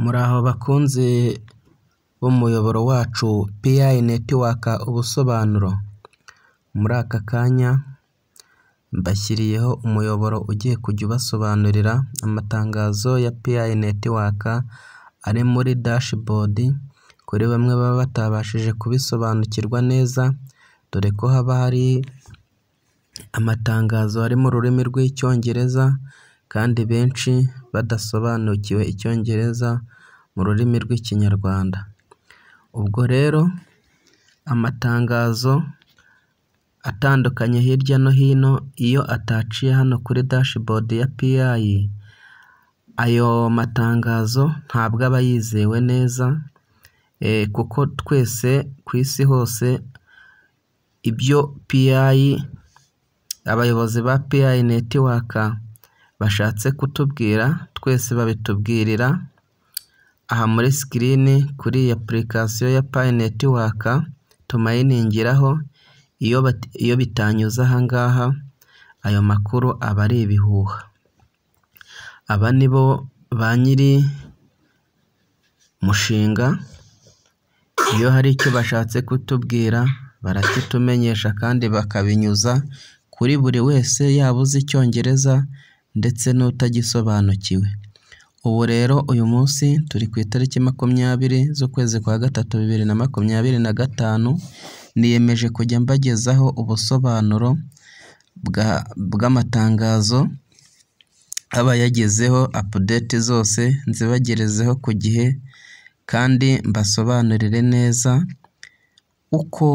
Muraho bakunzi b'umuyoboro wacu PI Network ubusobanuro. Muri aka kanya mbashyiriyeho umuyoboro ugiye kujya ubasobanurira amatangazo ya PI Network ari muri dashboard kuri bamwe baba batabashije kubisobanukirwa neza, dore ko haba hari amatangazo ari mu rurimi rw'Icyongereza kandi benshi badasobanukiwe Icyongereza mu rurimi rw'Ikinyarwanda. Ubwo rero amatangazo atandukanye hirya no hino iyo ataciye hano kuri dashboard ya PI, ayo matangazo ntabwo aba yizewe neza, kuko twese ku isi hose ibyo PI, abayobozi ba PI Network bashatse kutubwira, twese babitubwirira aha muri screen kuri application ya PI Network tumayiningiraho. Iyo bitanyuze aha ngaha, ayo makuru aba ari ibihuha. Aba nibo ba nyiri mushinga, iyo hari icyo bashatse kutubwira barakitumenyesha kandi bakabinyuza kuri buri wese, yaba uzi Icyongereza ndetse n'utagisobanukiwe. Ubu rero uyu munsi turi ku itariki 20 z'ukwezi kwa gatatu 2025, niyemeje kujya mbagezaho ubusobanuro bw'amatangazo aba yagezeho, update zose nzibagerezeho ku gihe kandi mbasobanurire neza uko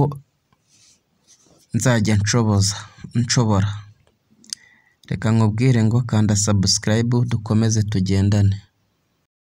nzajya nshobora. Reka nkubwire ngo kanda subscribe dukomeze tugendane.